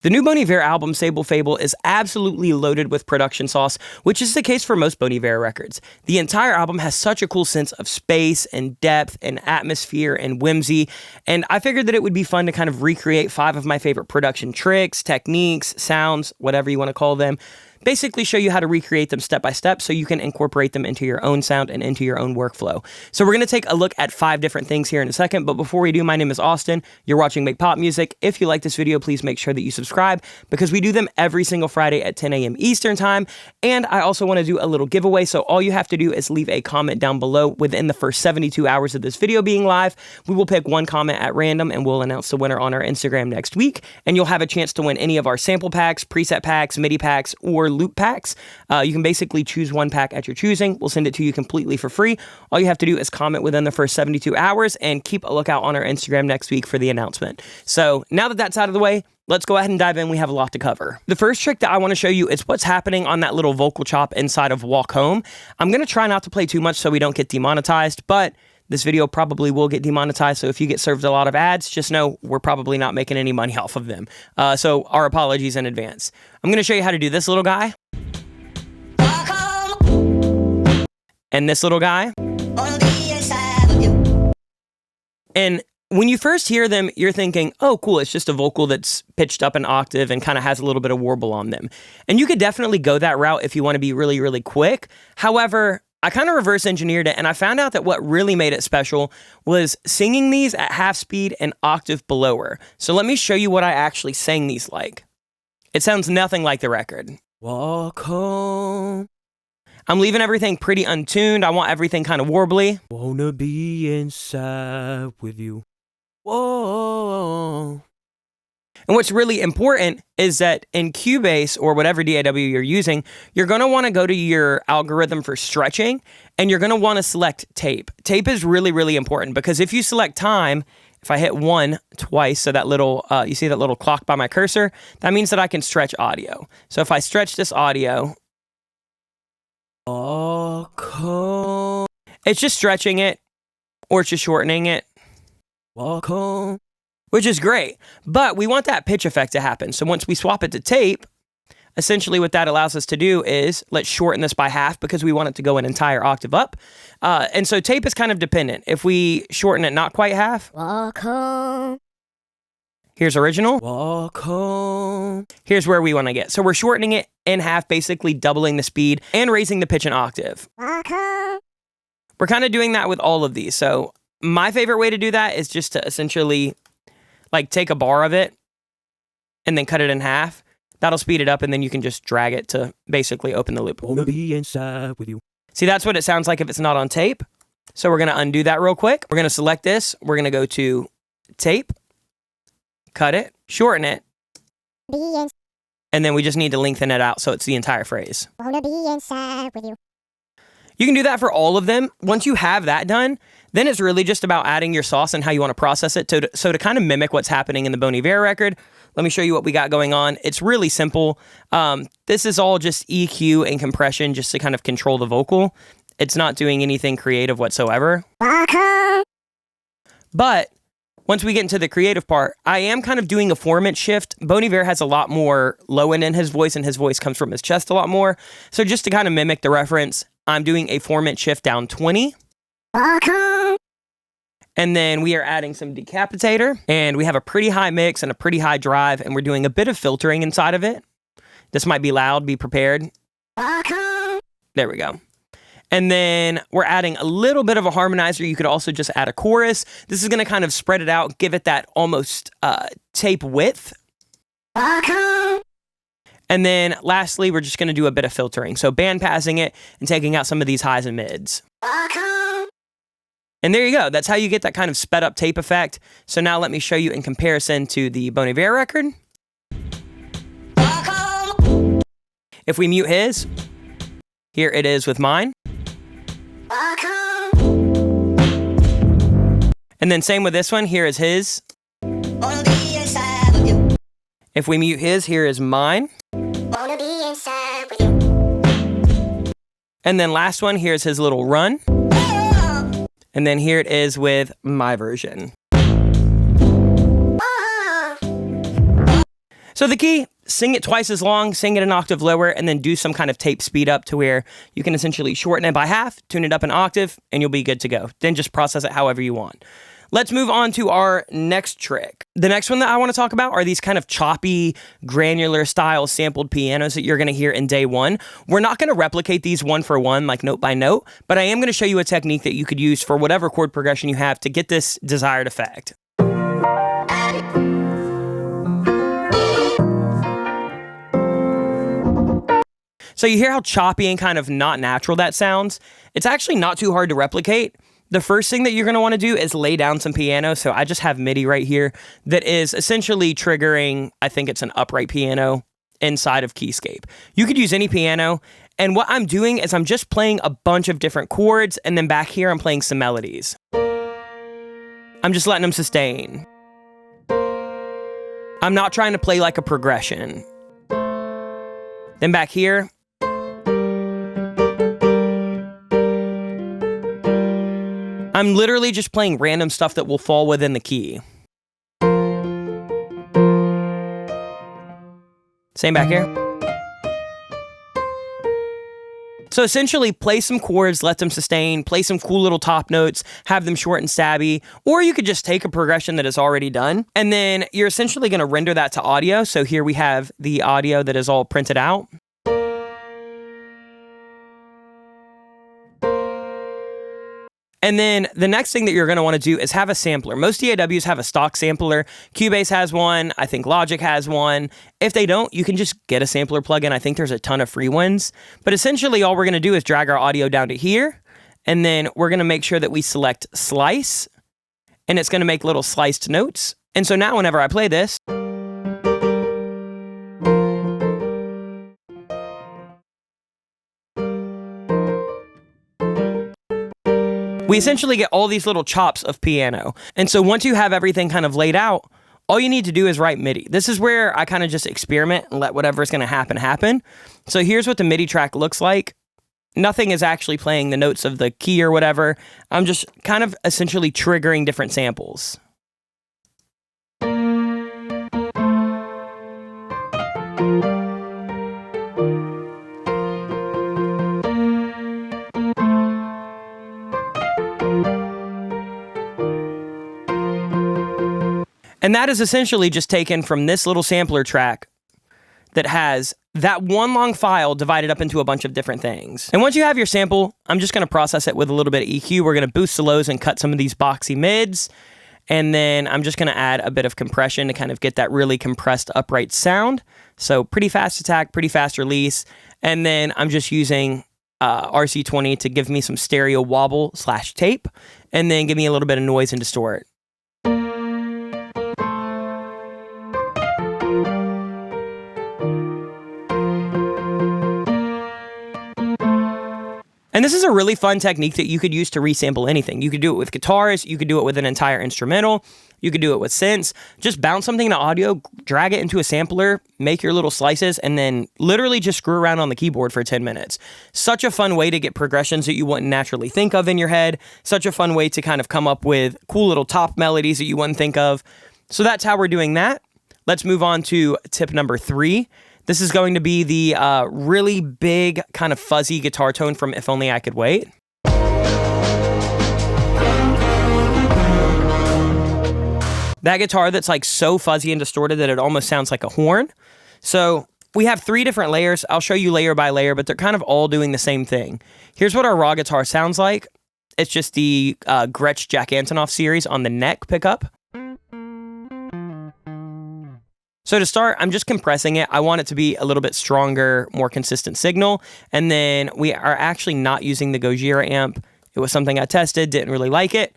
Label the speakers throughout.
Speaker 1: The new Bon Iver album, Sable, Fable, is absolutely loaded with production sauce, which is the case for most Bon Iver records. The entire album has such a cool sense of space and depth and atmosphere and whimsy, and I figured that it would be fun to kind of recreate 5 of my favorite production tricks, techniques, sounds, whatever you want to call them. Basically show you how to recreate them step by step so you can incorporate them into your own sound and into your own workflow. So we're going to take a look at 5 different things here in a second, but before we do, my name is Austin. You're watching Make Pop Music. If you like this video, please make sure that you subscribe because we do them every single Friday at 10 a.m. Eastern Time. And I also want to do a little giveaway, so all you have to do is leave a comment down below within the first 72 hours of this video being live. We will pick one comment at random and we'll announce the winner on our Instagram next week, and you'll have a chance to win any of our sample packs, preset packs, MIDI packs, or loop packs. You can basically choose one pack at your choosing. We'll send it to you completely for free. All you have to do is comment within the first 72 hours and keep a lookout on our Instagram next week for the announcement. So now that that's out of the way, let's go ahead and dive in. We have a lot to cover. The first trick that I want to show you is what's happening on that little vocal chop inside of Walk Home. I'm going to try not to play too much so we don't get demonetized, but this video probably will get demonetized, so if you get served a lot of ads, just know we're probably not making any money off of them. So our apologies in advance. I'm going to show you how to do this little guy. And this little guy. And when you first hear them, you're thinking, oh, cool, it's just a vocal that's pitched up an octave and kind of has a little bit of warble on them. And you could definitely go that route if you want to be really, really quick. However, I kind of reverse engineered it, and I found out that what really made it special was singing these at half speed and octave below her. So let me show you what I actually sang these like. It sounds nothing like the record. Walk home. I'm leaving everything pretty untuned. I want everything kind of warbly. Wanna be inside with you. Whoa. And what's really important is that in Cubase or whatever DAW you're using, you're going to want to go to your algorithm for stretching, and you're going to want to select tape. Tape is really, really important because if you select time, if I hit 1 twice, so that little, you see that little clock by my cursor, that means that I can stretch audio. So if I stretch this audio, it's just stretching it, or it's just shortening it. Walk home. Which is great, but we want that pitch effect to happen. So once we swap it to tape, essentially what that allows us to do is let's shorten this by half because we want it to go an entire octave up. And so tape is kind of dependent. If we shorten it not quite half, walk home. Here's original. Walk home. Here's where we want to get. So we're shortening it in half, basically doubling the speed and raising the pitch an octave. Walk home. We're kind of doing that with all of these. So my favorite way to do that is just to essentially like take a bar of it and then cut it in half. That'll speed it up, and then you can just drag it to basically open the loop. Wanna be inside with you. See, that's what it sounds like if it's not on tape. So we're gonna undo that real quick. We're gonna select this. We're gonna go to tape, cut it, shorten it, and then we just need to lengthen it out so it's the entire phrase. Wanna be inside with you. You can do that for all of them. Once you have that done, then it's really just about adding your sauce and how you want to process it. So to kind of mimic what's happening in the Bon Iver record, let me show you what we got going on. It's really simple. This is all just EQ and compression just to kind of control the vocal. It's not doing anything creative whatsoever. But once we get into the creative part, I am kind of doing a 4-inch shift. Bon Iver has a lot more low end in his voice, and his voice comes from his chest a lot more. So just to kind of mimic the reference, I'm doing a 4-inch shift down 20. And then we are adding some decapitator, and we have a pretty high mix and a pretty high drive, and we're doing a bit of filtering inside of it. This might be loud, be prepared. There we go. And then we're adding a little bit of a harmonizer. You could also just add a chorus. This is going to kind of spread it out, give it that almost tape width. And then lastly, we're just going to do a bit of filtering. So band passing it and taking out some of these highs and mids. And there you go. That's how you get that kind of sped up tape effect. So now let me show you in comparison to the Bon Iver record. If we mute his, here it is with mine. And then same with this one, here is his. If we mute his, here is mine. And then last one, here's his little run. And then here it is with my version. So the key, sing it twice as long, sing it an octave lower, and then do some kind of tape speed up to where you can essentially shorten it by half, tune it up an octave, and you'll be good to go. Then just process it however you want. Let's move on to our next trick. The next one that I want to talk about are these kind of choppy, granular style sampled pianos that you're going to hear in day one. We're not going to replicate these one for one, like note by note, but I am going to show you a technique that you could use for whatever chord progression you have to get this desired effect. So you hear how choppy and kind of not natural that sounds? It's actually not too hard to replicate. The first thing that you're going to want to do is lay down some piano. So I just have MIDI right here that is essentially triggering, I think it's an upright piano inside of Keyscape. You could use any piano. And what I'm doing is I'm just playing a bunch of different chords. And then back here, I'm playing some melodies. I'm just letting them sustain. I'm not trying to play like a progression. Then back here, I'm literally just playing random stuff that will fall within the key. Same back here. So essentially, play some chords, let them sustain, play some cool little top notes, have them short and stabby, or you could just take a progression that is already done, and then you're essentially going to render that to audio. So here we have the audio that is all printed out. And then the next thing that you're going to want to do is have a sampler. Most DAWs have a stock sampler. Cubase has one. I think Logic has one. If they don't, you can just get a sampler plugin. I think there's a ton of free ones. But essentially, all we're going to do is drag our audio down to here. And then we're going to make sure that we select Slice. And it's going to make little sliced notes. And so now whenever I play this, we essentially get all these little chops of piano. And so once you have everything kind of laid out, all you need to do is write MIDI. This is where I kind of just experiment and let whatever's going to happen. So here's what the MIDI track looks like. Nothing is actually playing the notes of the key or whatever. I'm just kind of essentially triggering different samples. And that is essentially just taken from this little sampler track that has that one long file divided up into a bunch of different things. And once you have your sample, I'm just going to process it with a little bit of EQ. We're going to boost the lows and cut some of these boxy mids. And then I'm just going to add a bit of compression to kind of get that really compressed upright sound. So pretty fast attack, pretty fast release. And then I'm just using RC20 to give me some stereo wobble / tape. And then give me a little bit of noise and distort. And this is a really fun technique that you could use to resample anything. You could do it with guitars, you could do it with an entire instrumental, you could do it with synths. Just bounce something to audio, drag it into a sampler, make your little slices, and then literally just screw around on the keyboard for 10 minutes. Such a fun way to get progressions that you wouldn't naturally think of in your head. Such a fun way to kind of come up with cool little top melodies that you wouldn't think of. So that's how we're doing that. Let's move on to tip number 3. This is going to be the really big, kind of fuzzy guitar tone from If Only I Could Wait. That guitar that's like so fuzzy and distorted that it almost sounds like a horn. So we have 3 different layers. I'll show you layer by layer, but they're kind of all doing the same thing. Here's what our raw guitar sounds like. It's just the Gretsch Jack Antonoff series on the neck pickup. So to start, I'm just compressing it. I want it to be a little bit stronger, more consistent signal. And then we are actually not using the Gojira amp. It was something I tested, didn't really like it.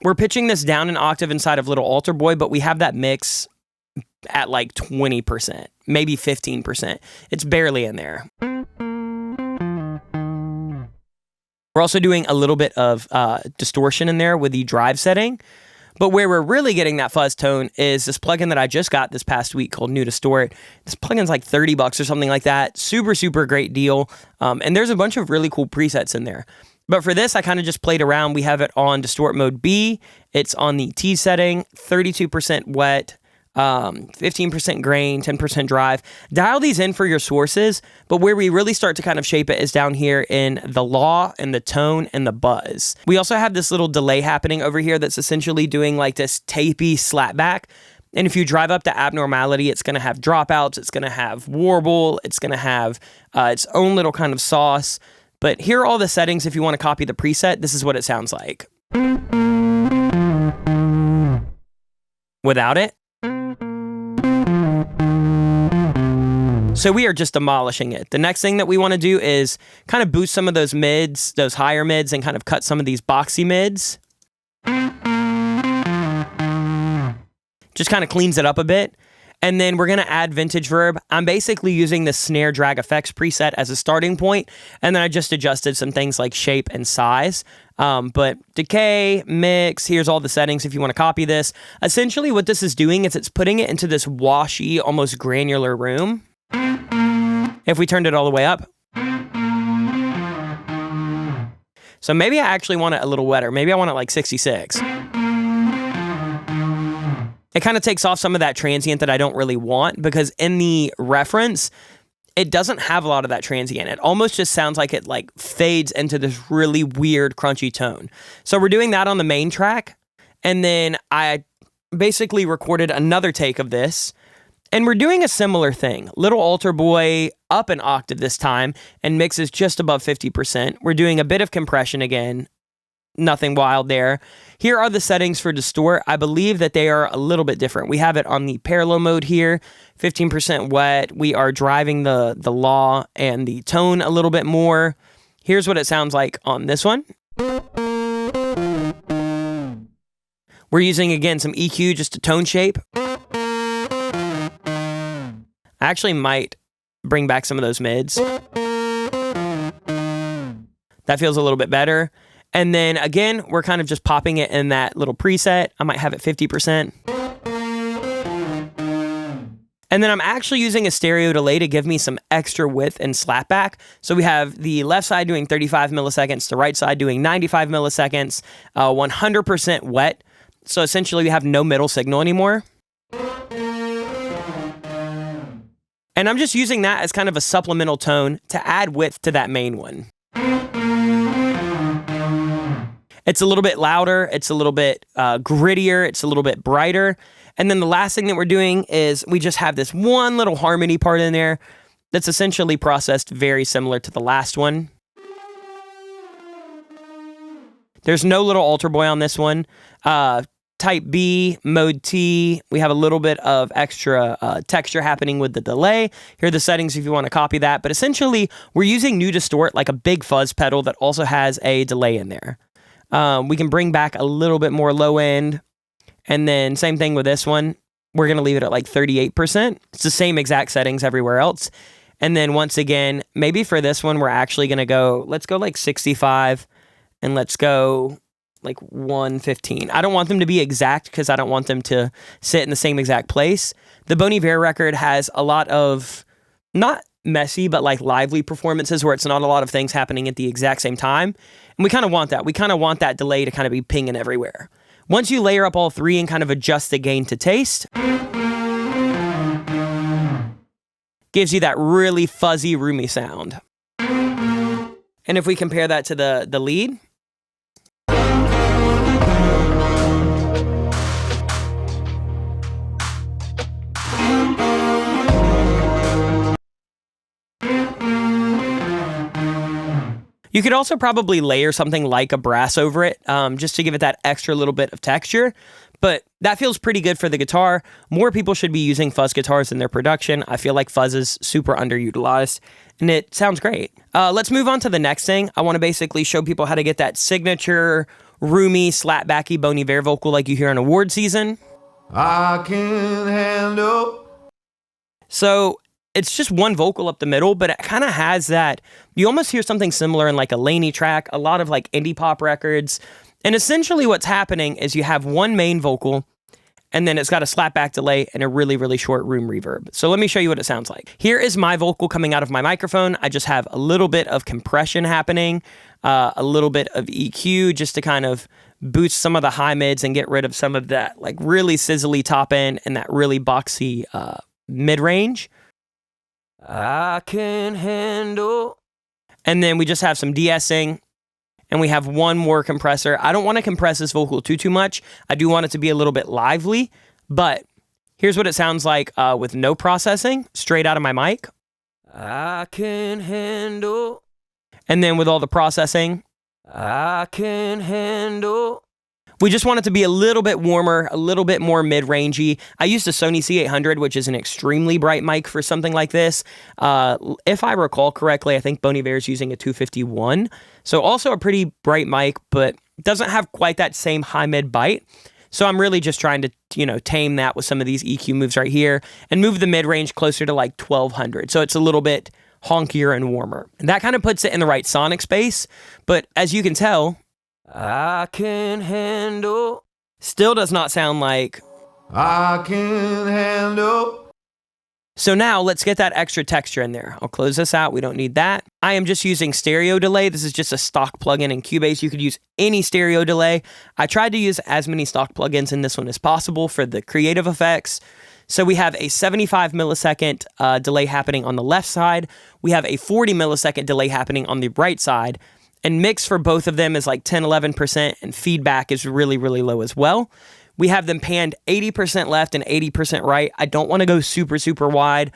Speaker 1: We're pitching this down an octave inside of Little Altar Boy, but we have that mix at like 20%, maybe 15%. It's barely in there. We're also doing a little bit of distortion in there with the drive setting. But where we're really getting that fuzz tone is this plugin that I just got this past week called New Distort. This plugin's like $30 or something like that. Super, super great deal. And there's a bunch of really cool presets in there. But for this, I kind of just played around. We have it on Distort Mode B. It's on the T setting, 32% wet. 15% grain, 10% drive. Dial these in for your sources, but where we really start to kind of shape it is down here in the law and the tone and the buzz. We also have this little delay happening over here that's essentially doing like this tapey slapback. And if you drive up the abnormality, it's going to have dropouts, it's going to have warble, it's going to have its own little kind of sauce. But here are all the settings if you want to copy the preset. This is what it sounds like. Without it. So we are just demolishing it. The next thing that we want to do is kind of boost some of those mids, those higher mids, and kind of cut some of these boxy mids. Just kind of cleans it up a bit. And then we're going to add vintage verb. I'm basically using the snare drag effects preset as a starting point, and then I just adjusted some things like shape and size. But decay, mix, here's all the settings if you want to copy this. Essentially what this is doing is it's putting it into this washy, almost granular room. If we turned it all the way up. So maybe I actually want it a little wetter. Maybe I want it like 66. It kind of takes off some of that transient that I don't really want, because in the reference, it doesn't have a lot of that transient. It almost just sounds like it like fades into this really weird crunchy tone. So we're doing that on the main track. And then I basically recorded another take of this. And we're doing a similar thing. Little Alter Boy up an octave this time and mixes just above 50%. We're doing a bit of compression again. Nothing wild there. Here are the settings for distort. I believe that they are a little bit different. We have it on the parallel mode here, 15% wet. We are driving the law and the tone a little bit more. Here's what it sounds like on this one. We're using, again, some EQ just to tone shape. I actually might bring back some of those mids. That feels a little bit better. And then again, we're kind of just popping it in that little preset. I might have it 50%. And then I'm actually using a stereo delay to give me some extra width and slapback. So we have the left side doing 35 milliseconds, the right side doing 95 milliseconds, 100% wet. So essentially we have no middle signal anymore. And I'm just using that as kind of a supplemental tone to add width to that main one. It's a little bit louder, it's a little bit grittier, it's a little bit brighter. And then the last thing that we're doing is we just have this one little harmony part in there that's essentially processed very similar to the last one. There's no little alter boy on this one. Type B, mode T, we have a little bit of extra texture happening with the delay. Here are the settings if you want to copy that. But essentially, we're using new distort, like a big fuzz pedal that also has a delay in there. We can bring back a little bit more low end. And then same thing with this one. We're going to leave it at like 38%. It's the same exact settings everywhere else. And then once again, maybe for this one, we're actually going to go, let's go like 65 and let's go like 115. I don't want them to be exact because I don't want them to sit in the same exact place. The Bon Iver record has a lot of, not messy, but like lively performances where it's not a lot of things happening at the exact same time. And we kind of want that. We kind of want that delay to kind of be pinging everywhere. Once you layer up all three and kind of adjust the gain to taste, gives you that really fuzzy, roomy sound. And if we compare that to the lead, you could also probably layer something like a brass over it, just to give it that extra little bit of texture. But that feels pretty good for the guitar. More people should be using fuzz guitars in their production. I feel like fuzz is super underutilized, and it sounds great. Let's move on to the next thing. I want to basically show people how to get that signature, roomy, slapbacky Bon Iver vocal like you hear in award season. I can handle. So it's just one vocal up the middle, but it kind of has that, you almost hear something similar in like a Laney track, a lot of like indie pop records. And essentially what's happening is you have one main vocal, and then it's got a slapback delay and a really, really short room reverb. So let me show you what it sounds like. Here is my vocal coming out of my microphone. I just have a little bit of compression happening, a little bit of EQ just to kind of boost some of the high mids and get rid of some of that like really sizzly top end and that really boxy mid range. I can handle. And then we just have some de-essing, and we have one more compressor. I don't want to compress this vocal too much. I do want it to be a little bit lively, but here's what it sounds like with no processing, straight out of my mic. I can handle. And then with all the processing, I can handle. We just want it to be a little bit warmer, a little bit more mid-rangey. I used a Sony C800, which is an extremely bright mic for something like this. If I recall correctly, I think Bon Iver is using a 251. So also a pretty bright mic, but doesn't have quite that same high mid bite. So I'm really just trying to, tame that with some of these EQ moves right here and move the mid-range closer to like 1200. So it's a little bit honkier and warmer. And that kind of puts it in the right sonic space. But as you can tell, I can handle still does not sound like I can handle. So now let's get that extra texture in there. I'll close this out. We don't need that. I am just using stereo delay. This is just a stock plugin in Cubase. You could use any stereo delay. I tried to use as many stock plugins in this one as possible for the creative effects. So we have a 75 millisecond delay happening on the left side. We have a 40 millisecond delay happening on the right side. And mix for both of them is like 10, 11%, and feedback is really, really low as well. We have them panned 80% left and 80% right. I don't want to go super, super wide.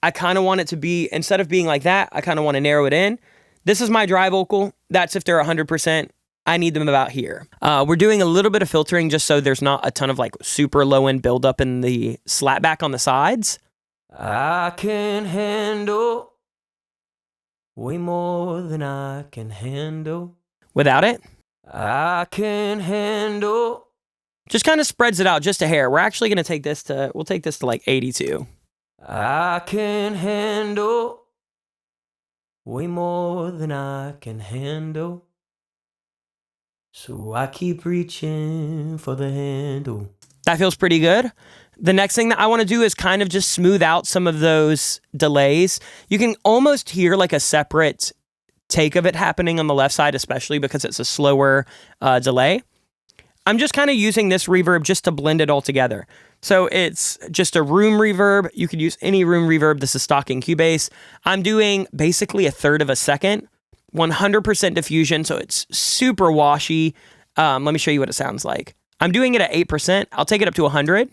Speaker 1: I kind of want it to be, instead of being like that, I kind of want to narrow it in. This is my dry vocal. That's if they're 100%. I need them about here. We're doing a little bit of filtering just so there's not a ton of like super low end buildup in the slapback on the sides. I can handle way more than I can handle. Without it, I can handle. Just kind of spreads it out just a hair. We're actually going to take this to, we'll take this to like 82. I can handle way more than I can handle. So I keep reaching for the handle. That feels pretty good. The next thing that I want to do is kind of just smooth out some of those delays. You can almost hear like a separate take of it happening on the left side, especially because it's a slower delay. I'm just kind of using this reverb just to blend it all together. So it's just a room reverb. You could use any room reverb. This is stock in Cubase. I'm doing basically a third of a second, 100% diffusion, so it's super washy. Let me show you what it sounds like. I'm doing it at 8%. I'll take it up to 100.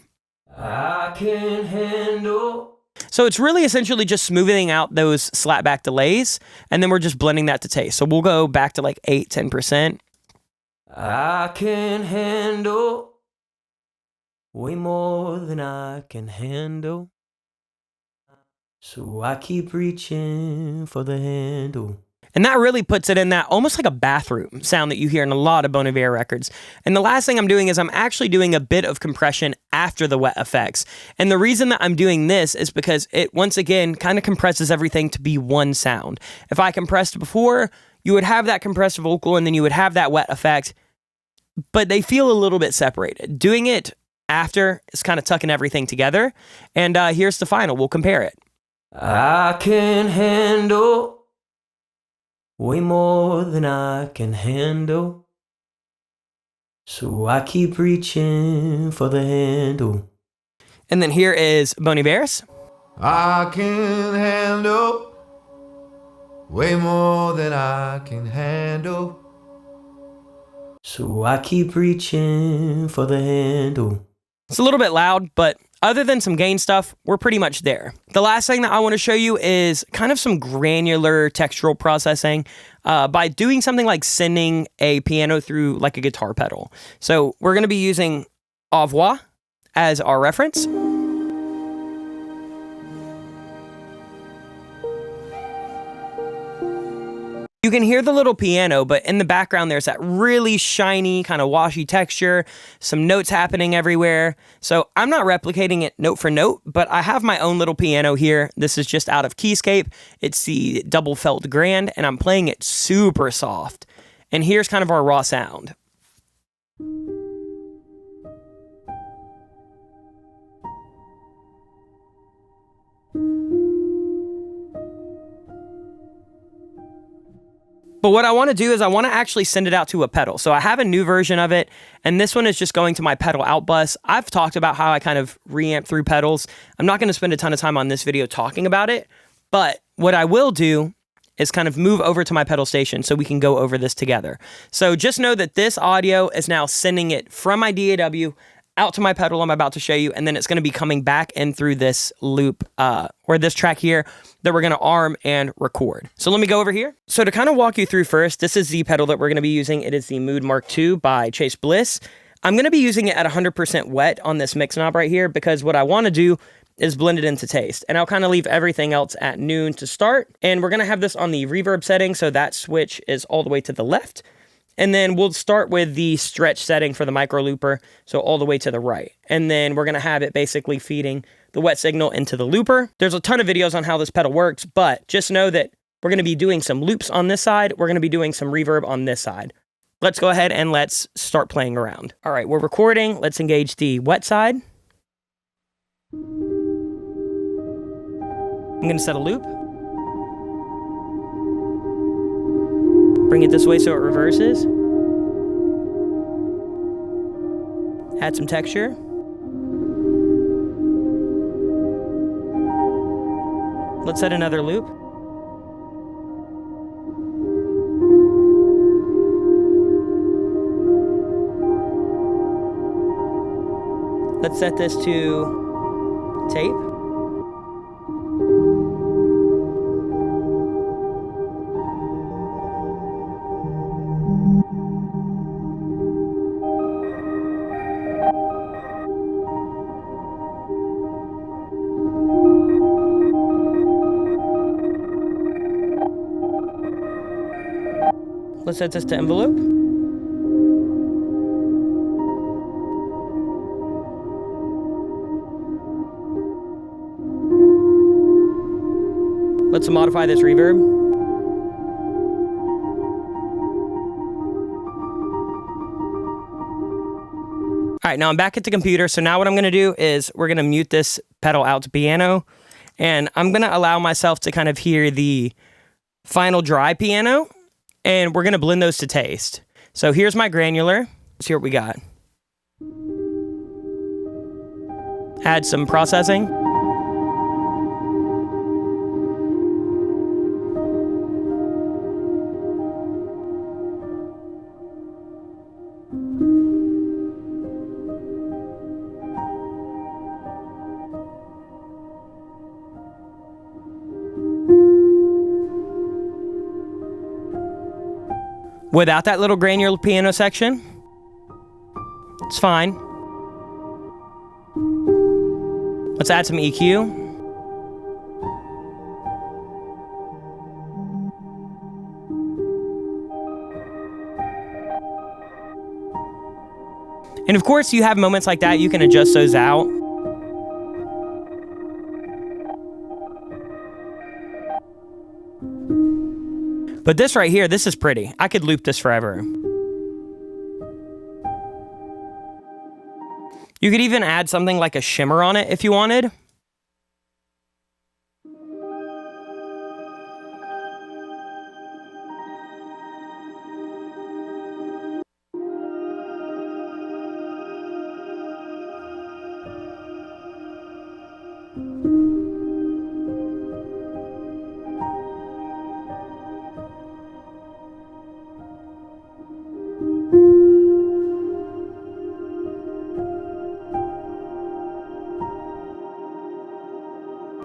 Speaker 1: I can handle. So it's really essentially just smoothing out those slapback delays, and then we're just blending that to taste. So we'll go back to like 8, 10%. I can handle way more than I can handle. So I keep reaching for the handle. And that really puts it in that almost like a bathroom sound that you hear in a lot of Bon Iver records. And the last thing I'm doing is I'm actually doing a bit of compression after the wet effects. And the reason that I'm doing this is because it, once again, kind of compresses everything to be one sound. If I compressed before, you would have that compressed vocal and then you would have that wet effect, but they feel a little bit separated. Doing it after is kind of tucking everything together. And here's the final. We'll compare it. I can handle way more than I can handle. So I keep reaching for the handle. And then here is Bon Iver's. I can handle way more than I can handle. So I keep reaching for the handle. It's a little bit loud, but other than some gain stuff, we're pretty much there. The last thing that I want to show you is kind of some granular textural processing by doing something like sending a piano through like a guitar pedal. So we're going to be using Revoir as our reference. You can hear the little piano, but in the background there's that really shiny, kind of washy texture, some notes happening everywhere. So I'm not replicating it note for note, but I have my own little piano here. This is just out of Keyscape. It's the double felt grand, and I'm playing it super soft. And here's kind of our raw sound. But what I want to do is I want to actually send it out to a pedal. So I have a new version of it, and this one is just going to my pedal out bus. I've talked about how I kind of reamp through pedals. I'm not going to spend a ton of time on this video talking about it, but what I will do is kind of move over to my pedal station so we can go over this together. So just know that this audio is now sending it from my DAW out to my pedal I'm about to show you, and then it's going to be coming back in through this loop, or this track here, that we're going to arm and record. So let me go over here. So to kind of walk you through first, this is the pedal that we're going to be using. It is the Moog Mark II by Chase Bliss. I'm going to be using it at 100% wet on this mix knob right here, because what I want to do is blend it into taste. And I'll kind of leave everything else at noon to start. And we're going to have this on the reverb setting, so that switch is all the way to the left. And then we'll start with the stretch setting for the micro looper, so all the way to the right. And then we're going to have it basically feeding the wet signal into the looper. There's a ton of videos on how this pedal works, but just know that we're going to be doing some loops on this side. We're going to be doing some reverb on this side. Let's go ahead and let's start playing around. All right, we're recording. Let's engage the wet side. I'm going to set a loop. Bring it this way so it reverses. Add some texture. Let's set another loop. Let's set this to tape. Let's set this to envelope. Let's modify this reverb. All right, now I'm back at the computer. So now what I'm going to do is we're going to mute this pedal out to piano, and I'm going to allow myself to kind of hear the final dry piano. And we're going to blend those to taste. So here's my granular. Let's hear what we got. Add some processing. Without that little granular piano section, it's fine. Let's add some EQ. And of course, you have moments like that, you can adjust those out. But this right here, this is pretty. I could loop this forever. You could even add something like a shimmer on it if you wanted.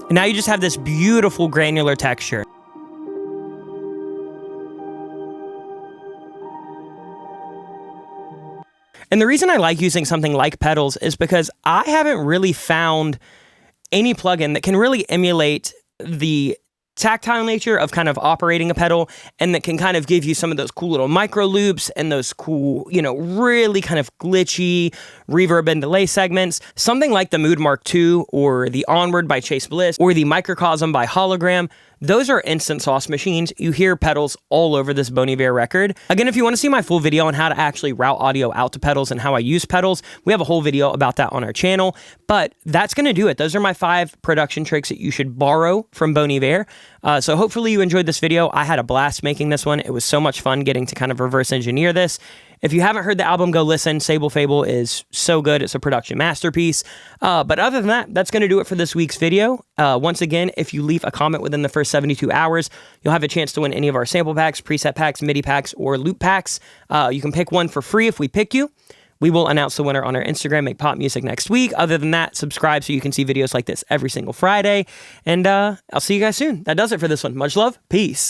Speaker 1: And now you just have this beautiful granular texture. And the reason I like using something like pedals is because I haven't really found any plugin that can really emulate the tactile nature of kind of operating a pedal, and that can kind of give you some of those cool little micro loops and those cool, you know, really kind of glitchy reverb and delay segments. Something like the Moog Mark II or the Onward by Chase Bliss or the Microcosm by Hologram. Those are instant sauce machines. You hear pedals all over this Bon Iver record. Again, if you want to see my full video on how to actually route audio out to pedals and how I use pedals, we have a whole video about that on our channel. But that's going to do it. Those are my 5 production tricks that you should borrow from Bon Iver. So hopefully you enjoyed this video. I had a blast making this one. It was so much fun getting to kind of reverse engineer this. If you haven't heard the album, go listen. Sable Fable is so good. It's a production masterpiece. But other than that, that's going to do it for this week's video. Once again, if you leave a comment within the first 72 hours, you'll have a chance to win any of our sample packs, preset packs, MIDI packs, or loop packs. You can pick one for free if we pick you. We will announce the winner on our Instagram, Make Pop Music, next week. Other than that, subscribe so you can see videos like this every single Friday. And I'll see you guys soon. That does it for this one. Much love. Peace.